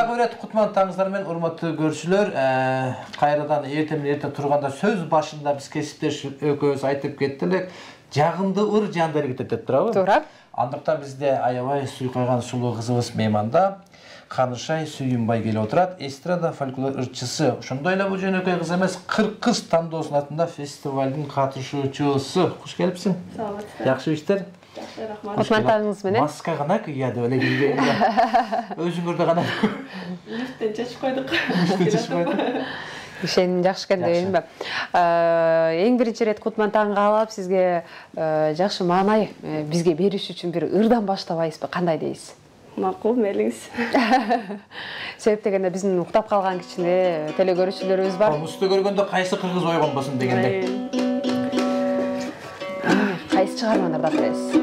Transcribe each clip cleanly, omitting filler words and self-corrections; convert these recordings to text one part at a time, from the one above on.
Дагы бир кутмандыңыздар менен урматтуу көрүүчүлөр, кайрадан эртең турганда сөз башында биз кесиптеш экөөбүз айтып кеттилик. Жагымдуу ыр жанды эргитет турабы? Туура. Андыктан бизде аябай сүйкайган сулуу кызыбыз мейманда Канышай Сүйүнбай келип отурат. Эстрада фольклор ырчысы. Ошондой эле бул жөнөкөй кыз эмес, 40 кыз тандоосунун атында фестивалдын катышуучусу. Куш келипсиң? Саламатсызбы. Жакшы иштер? Жакшы, рахмат. Кутмандыңыз менен. Маска гана кийди эле кийгенде. Өзүңөр да гана. Лифттен чечип койдук. Ишеним жакшы экен дейинби? Эң биринчи ирет Кутман каалап сизге жакшы маанай бизге бериш үчүн бир ырдан баштабайсызбы? Кандай дейсиз? Макул, мейлиңиз. Себеп дегенде биздин уктап калган кичине телекөрүүчүлөрүбүз бар. Комузду көргөндө кайсы кыргыз ойгонбосун дегенде. Кайсы чыгармаларда бересиз?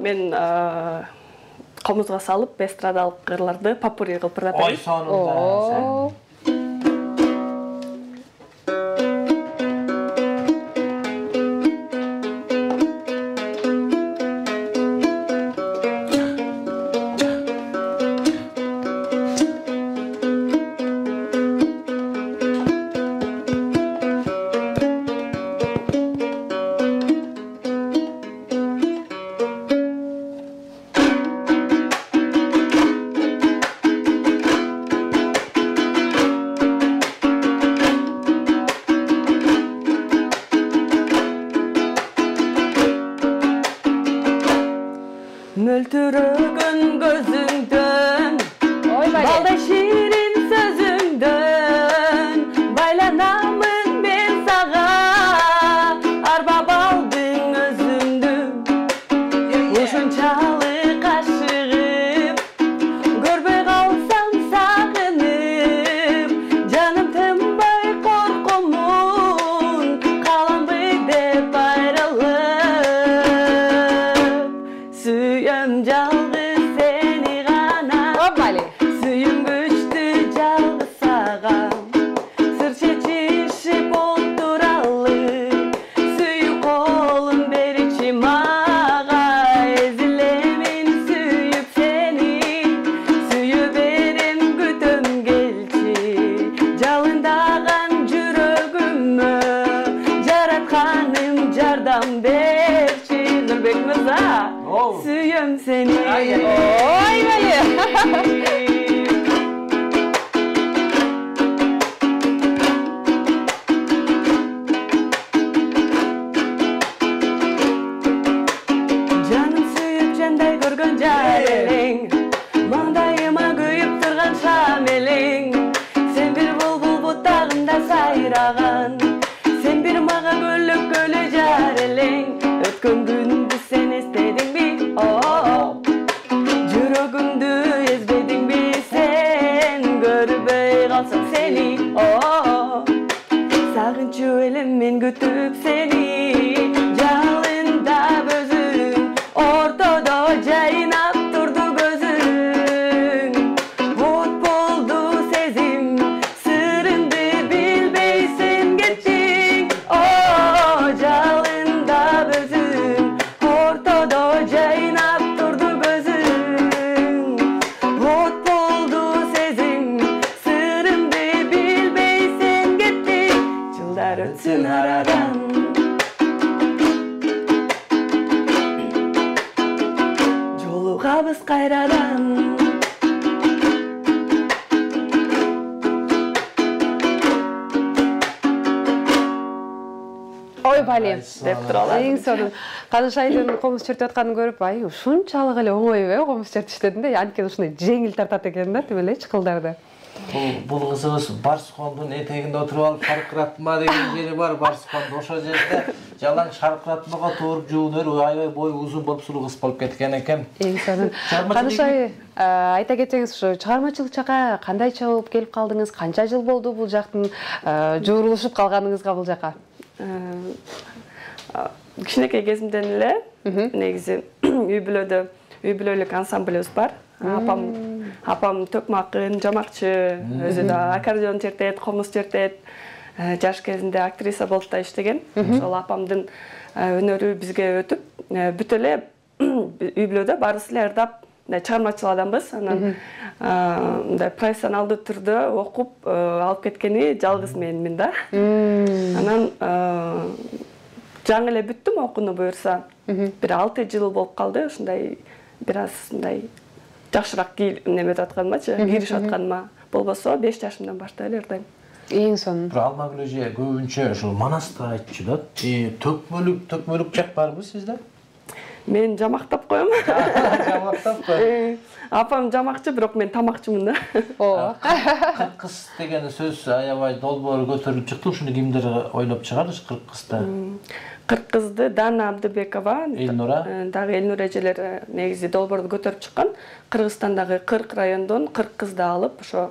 Мен комузга салып, эстрадалык кырларды попури кылып берем. Ой, сонунда. Möltürөгөн gözüңдөн, балдай ширин сөзүңдөн, байланамын мен сага, арбап алдың өзүңдү. Ушунчалык ашыгып, көрбөй калсам сагынып, жаным тынбай коркумун, каламбы деп айрылып. Suyum жалгыз seni gana, suyum güçtü жалгыз сагам. Sır çeçişip oturalı, suyu kolun beriçi mağa. Ezilemin suyup seni, suyu berim gütüm gelçi. Жалындаган жүрөгүмө, жаратканым жардам берчи. Нурбек мырза, suyum seni. Oy bali. Canım suyup canday görgön jar eling, mаңдайыма күйүп турган шам элең. Sen bir bulbul butагында сайраган, sen bir мага көлөк көлө жар элең. Өткөн күндү sen эстедиңби? Жүрөгүмдү эзбедиңби sen? Көрбөй калсам seni. Сагынчу элем мен күтүп seni. Жалында өзүң, ортодо жайнап турду көзүң. От болду сезим, сырымды билбейсиң кеттиң. Жалында өзүң, ортодо жайнап турду көзүң. От болду сезим, сырымды билбейсиң кеттиң. Жылдар өтсүн арадан, жолугабыз кайрадан. Ой бали деп туралар. Эң сонун Канышайдын комуз чертип атканын көрүп, ай ушунчалык эле оңойбу комуз чертиш дедим да, анткени ушундай жеңил тартат экен да, тим эле чыкылдарды. Бул кызыбыз Барсукондун этегинде отуруп алып шаркыратма деген жери бар. Барсукондо ошол жерде жалаң шаркыратмага тууруп жуунөр аябай бою узун болуп сулуу кыз болуп кеткен экен. Эң сонун. Канышай, айта кетсеңиз, ушу чыгармачылык жака кандай чогулуп келип калдыңыз? Канча жыл болду бул жактын жуурулушуп калганыңызга бул жака? Кичинекей кезимден эле негизи үй бүлөлүк ансамблыбыз бар. Апам төкмакын, жамакчы, өзү да аккордеон чертет, комуз чертет. Жаш кезинде актриса болуп да иштеген. Ошол апамдын өнөрү бизге өтүп, бүт эле үй бүлөдө баарысы эле ырдап мындай чыгармачыл адамбыз. Анан мындай профессионалдуу түрдө окуп алып кеткени жалгыз менмин да. Анан жаңы эле бүттүм окууну буюрса. Бир 6 жыл болуп калды. Ушундай бир аз мындай жакшыраак неметип атканымачы, киришип атканыма. Болбосо 5 жашымдан баштап эле ырдайм. Эң сонун. Бир Алмагүл эже көбүнчө ушул Манаста айтчу да. Төкмөлүк жак барбы сизде? Мен жамактап коем. Жамактап кой. Апам жамакчы, бирок мен тамакчымын да. Ооба. Кыркыз деген сөз аябай долбоор көтөрүлүп чыкты. Ушуну кимдер ойлоп чыгарды кыркызды? Кыркызды Дана Абдыбекова, Элнура. дагы Элнура эжелер негизи долбоорду көтөрүп чыккан. Кыргызстандагы 40 райондон 40 кызды алып, ошо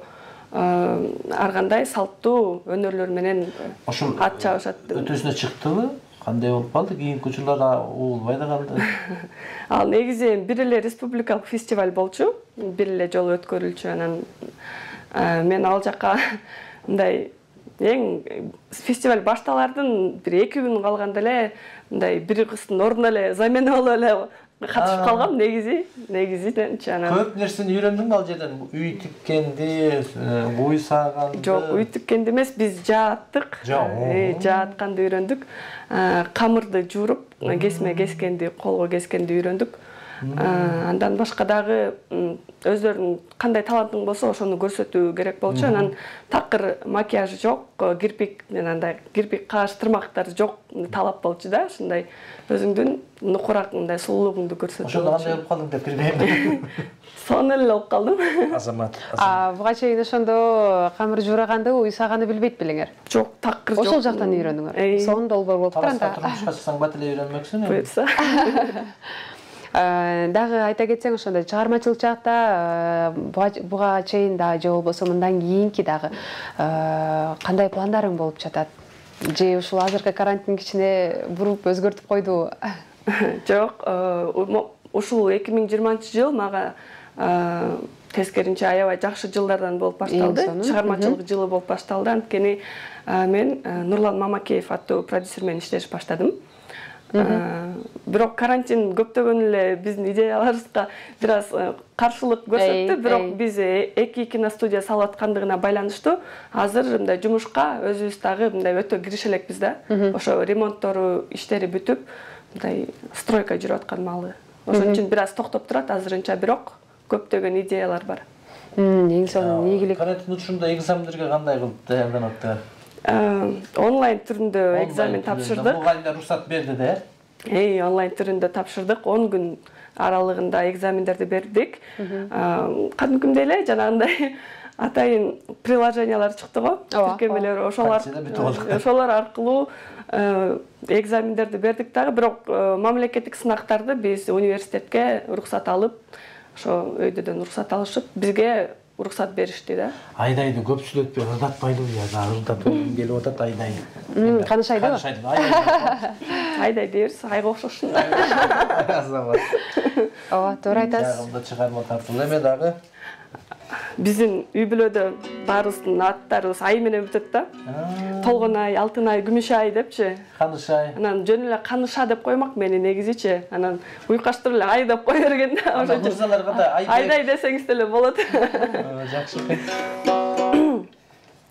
ар кандай салттуу өнөрлөр менен ат чабышат. Өтөсүнө чыктыбы? Кандай болуп калды? Кийинки учурларда угулбай да калды. Ал негизи бир эле республикалык фестиваль болчу, бир эле жолу өткөрүлчү. Анан мен ал жака мындай эң фестиваль башталардын бир 2 күн калганда эле мындай бир кыздын ордуна эле замена болуп эле катышып калгам негизиненчи. Анан Көп нерсени үйрөндүңбү ал жерден? Үй тиккенди, буй сааганды? Жок, үй тиккенди эмес, биз жааттык. Жаатканды үйрөндүк. Камырды жууруп, кесме кескенди, колго кескенди үйрөндүк. Андан башка дагы өздөрүнүн кандай талантың болсо ошону көрсөтүү керек болчу. Анан такыр макияж жок, кирпик андай кирпик каш тырмактар жок талап болчу да. Ушундай өзүңдүн нукурак мындай сулуулугуңду көрсөтүү. Ошондо кандай болуп калдың деп билбейм. Сонун эле болуп калдым. Азамат. Буга чейин ошондо камыр жуураганды, уй сааганды билбейт белеңер? Жок, такыр жок. Ошол жактан үйрөндүңөр. Сонун долбоор болуп турганда. Турмушка чыксаң бат эле үйрөнмөксүң. Буйрса. Дагы айта кетсең ошондой чыгармачылык жакта буга чейин да же болбосо мындан кийинки дагы кандай пландарың болуп жатат? Же ушул азыркы карантин кичине буруп өзгөртүп койдубу? Жок, ушул 2020-жыл мага тескеринче аябай жакшы жылдардан болуп башталды. Чыгармачылык жылы болуп башталды. Анткени мен Нурлан Мамакеев аттуу продюсер менен иштешип баштадым. Бирок карантин көптөгөн эле биздин идеяларыбызга бир аз каршылык көрсөттү. Бирок биз 2 киностудия салып аткандыгына байланыштуу азыр мындай жумушка өзүбүз дагы мындай өтө киреше элекпиз да. Ошо ремонттору иштери бүтүп, мындай стройка жүрүп аткан маалы. Ошон үчүн бир аз токтоп турат азырынча, бирок көптөгөн идеялар бар. Эң сонун ийгилик. Карантин учурунда экзамендерге кандай кылып даярданат? Онлайн түрүндө экзамен тапшырдык. Мугалимдер уруксат берди да? Онлайн түрүндө тапшырдык. 10 күн аралыгында экзамендерди бердик. Кадимкидей эле жанагындай атайын приложениялар чыкты го, тиркемелер, ошолор аркылуу экзамендерди бердик дагы, бирок мамлекеттик сынактарды биз университетке уруксат алып, ошо өйдөдөн уруксат алышып, бизге уруксат беришти да. Айдайды көпчүлөтпөй ырдатпайлыбы я, ырдатып келип атат Айдай. Канышайдыбы? Айдай дейбиз, айга окшошун. Азамат. Ооба, туура айтасыз. Жагымда чыгарма тартылды эме дагы. Биздин үй бүлөдө баарыбыздын аттарыбыз ай менен бүтөт да. Толгон ай, алтын ай, күмүш ай депчи. Канышай. Анан жөн эле Каныша деп коймак мени негизичи. Анан уйкаштырып эле ай деп кое берген да. Ошо мырзаларга да айдай десеңиз деле болот. Жакшы.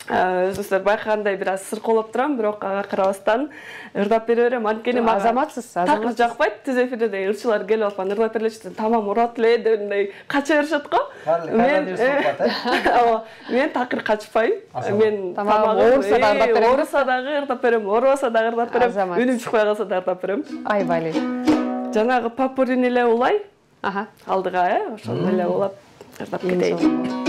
Өзүңүздөр байкагандай бир аз сыркоолоп турам, бирок ага карабастан ырдап бере берем. Анткени мага азаматсыз. Такыр жакпайт. Түз эфирде ырчылар келип алып ырдап береличи, тамам урат эле деп мындай кача беришет го. Мен такыр качпайм. Мен тамагым ооруса дагы ырдап берем, оорубаса дагы ырдап берем. Үнүм чыкпай калса дагы ырдап берем. Айбали. Жанагы Папурин эле улай. Алдыга, ошону эле улап ырдап кетейин.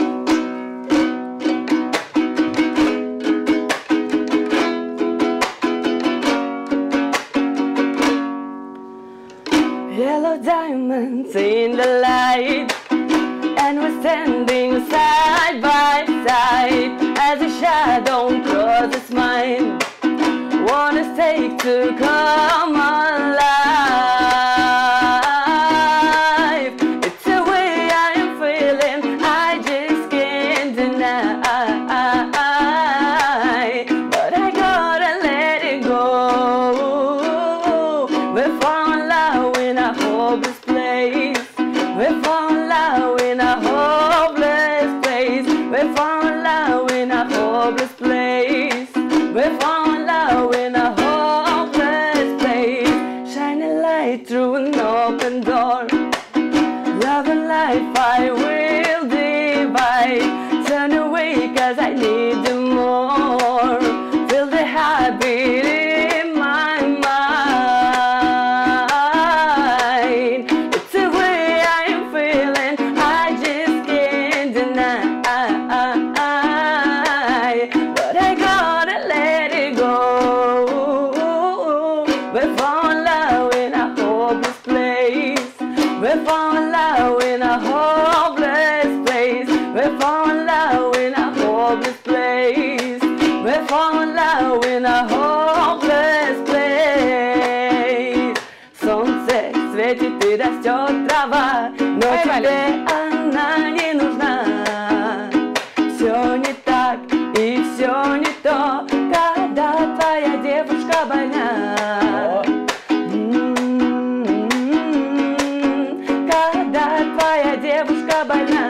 Yellow diamonds in the light, and we're standing side by side as a shadow crosses mine. Wanna stake to come alive. It's the way I am feeling, I just can't deny. But I gotta let it go. We fall in love in a hopeless place. We fall in love light through an open door. Love and life I will divide. Turn away cause I need you more. Feel the heartbeat in my mind. It's the way I am feeling, I just can't deny. But I gotta let it go. We fall in love in a hopeless place. We fall in love in a hopeless place. We fall in love in a hopeless place. We fall in love in a hopeless place. Солнце светит и растет трава, но тебе она не нужна. Все не так и все не то, когда твоя девушка больна. Когда твоя девушка больна.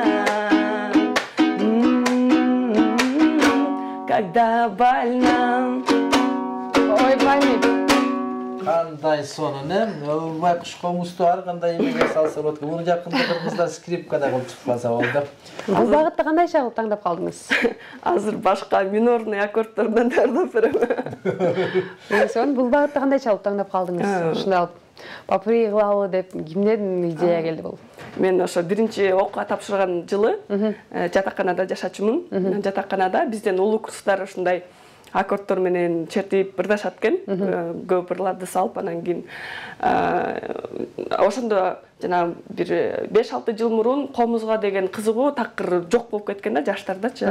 Когда больна. Ойбай. Кандай сону не? Өлбай куш комусту ар кандай эмеге салса болот. Муну жакында кыргыздар скрипкада кылып чыкпаса болду. Бул багытта кандай шагыл таңдап калдыңыз? Азыр башка минорный аккордтордон тартып берем. Бул багытта кандай чалып таңдап калдыңыз? Ушундай попури кылалы деп кимден идея келди бул? Мен ошо биринчи окууга тапшырган жылы жатаканада жашачумун. Жатаканада бизден улуу курстар ушундай аккордтор менен чертип ырдашат экен. Көп ырларды салып анан кийин ошондо жана бир 5-6 жыл мурун комузга деген кызыгуу такыр жок болуп кеткен да жаштардачы.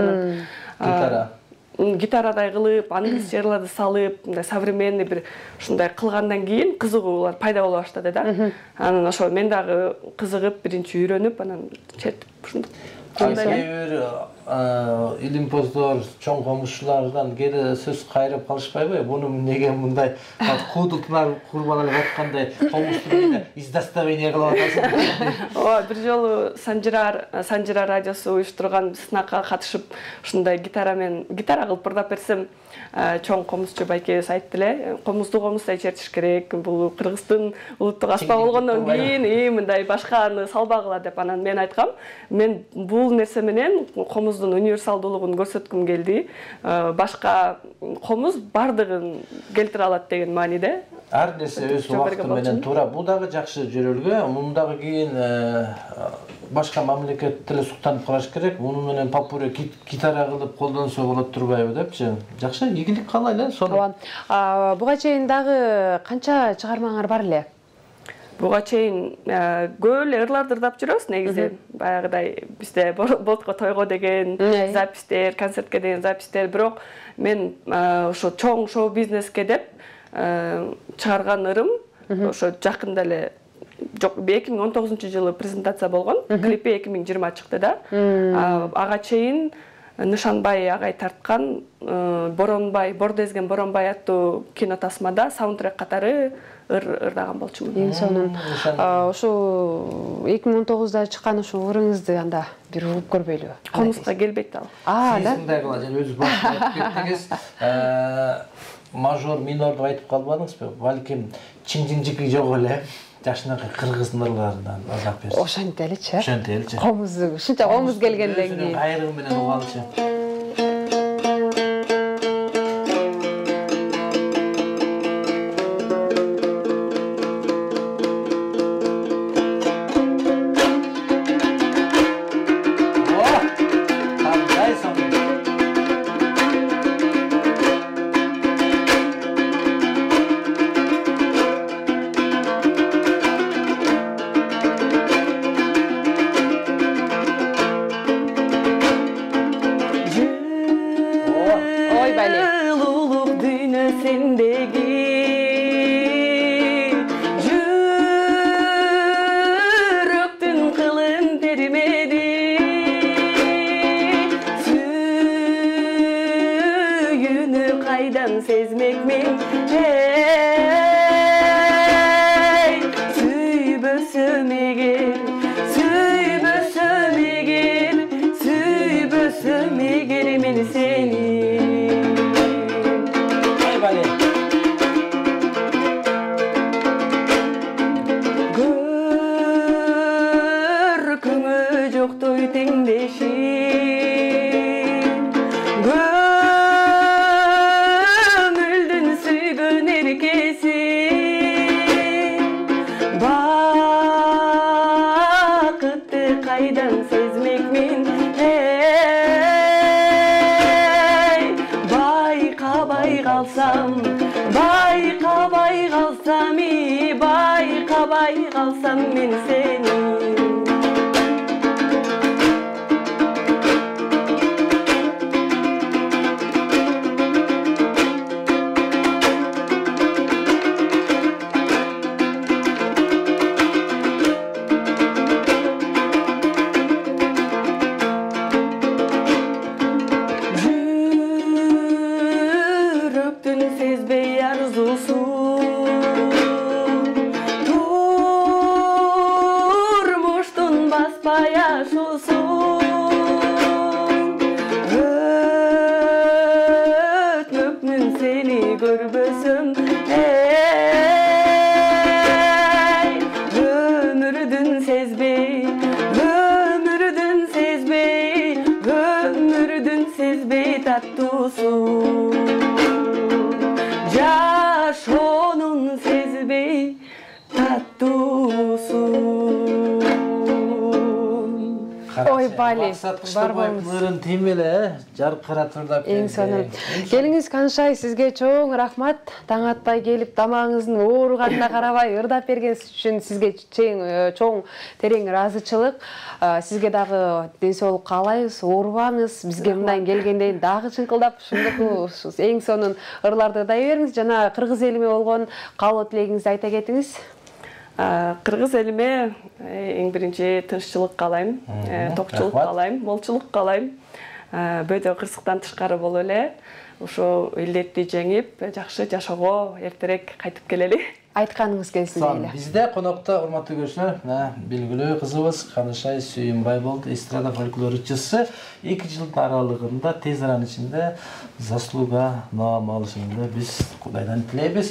Гитара. Гитарадай кылып, англис жырларды салып, мындай современный бир ушундай кылгандан кийин кызыгуулар пайда боло баштады да. Анан ошо мен дагы кызыгып, биринчи үйрөнүп, анан чертип ушундай. Кээ илимпоздор, чоң комузчулардан кээде сөз кайрып калышпайбы? Буну неге мындай куудултунар курбан алып аткандай комузду издоставение кылып атасың? Бир жолу Санжира радиосу уюштурган сынакка катышып, ушундай гитара кылып ырдап берсем, чоң комузчу байкебиз айтты эле, комузду комуздай чертиш керек, бул Кыргыздын улуттук аспабы болгондон кийин мындай башканы салбагыла деп. Анан мен айткам, мен бул нерсе менен комуздун универсалдуулугун көрсөткүм келди. Башка комуз бардыгын келтире алат деген мааниде. Ар нерсе өз убакыты менен туура. Бул дагы жакшы жөрөлгө. Мундагы кийин башка мамлекет тили суктанып караш керек. Муну менен попури гитара кылып колдонсо болот турбайбы депчи. Жакшы, ийгилик каалайлы. Буга чейин дагы канча чыгармаңар бар эле? Буга чейин көп эле ырларды ырдап жүрөбүз негизи. Баягыдай бизде ботко тойго деген запистер, концертке деген запистер, бирок мен ошо чоң шоу бизнеске деп чыгарган ырым ошо жакында эле 2019-жылы презентация болгон. Клипи 2020 чыкты да. Ага чейин Нышанбай агай тарткан Бордезген Боронбай аттуу кинотасмада саундтрек катары ырдаган болчумун. Эң сонун ошо 2019-да чыккан ошо ырыңызды анда бир угуп көрбөйлүбү? Комузга келбейт ал. Да. Сиздай кыла жана өзү башкарып кеттиңиз. Мажор, минорду айтып калбадыңызбы? Балким чиң-чиңжики жок эле. Жашынакы кыргыздын ырларынан ырдап берсин. Ошентип элечи. Ошентип элечи. Комузу, ушунча комуз келгенден кийин. Кайрыгы менен угалчы. сезбей қалсам мен сені. Жүректің сезбей арзусын, тұрмыштың баспай ашусын. Өтмөкмүн сені көрбөсөм, өмүрдүн сезбей, өмүрдүн сезбей, өмүрдүн сезбей таттуусун. Жашоонун сезбей таттуусун. Ой, Бали, бар болуңуз. Мырын темеле, жаркыратырдап. Эң сонун. Келиңиз Канышай, сизге чоң рахмат. Таң атпай келип, тамагыңыздын ооруганына карабай ырдап бергениңиз үчүн сизге чоң терең ыраазычылык. Сизге дагы ден соолук каалайбыз, оорубаңыз. Бизге мындан келгенден дагы чыңкылдап, ушундук эң сонун ырларды ырдай бериңиз. Жана кыргыз элиме болгон каалоо тилегиңизди айта кетиңиз. Кыргыз элиме эң биринчи тынччылык каалайм, токчулук каалайм, молчулук каалайм. Бөйдө кырсыктан тышкары болуп эле ошо илдетти жеңип, жакшы жашоого эртерээк кайтып келели. Айтканыңыз келсин дейли. Бизде конокто урматтуу көрүүчүлөр, белгилүү кызыбыз Канышай Сүйүнбай болду, эстрада фольклорчусу. 2 жылдын аралыгында тез аранын ичинде заслуга наам алышында биз Кудайдан тилейбиз.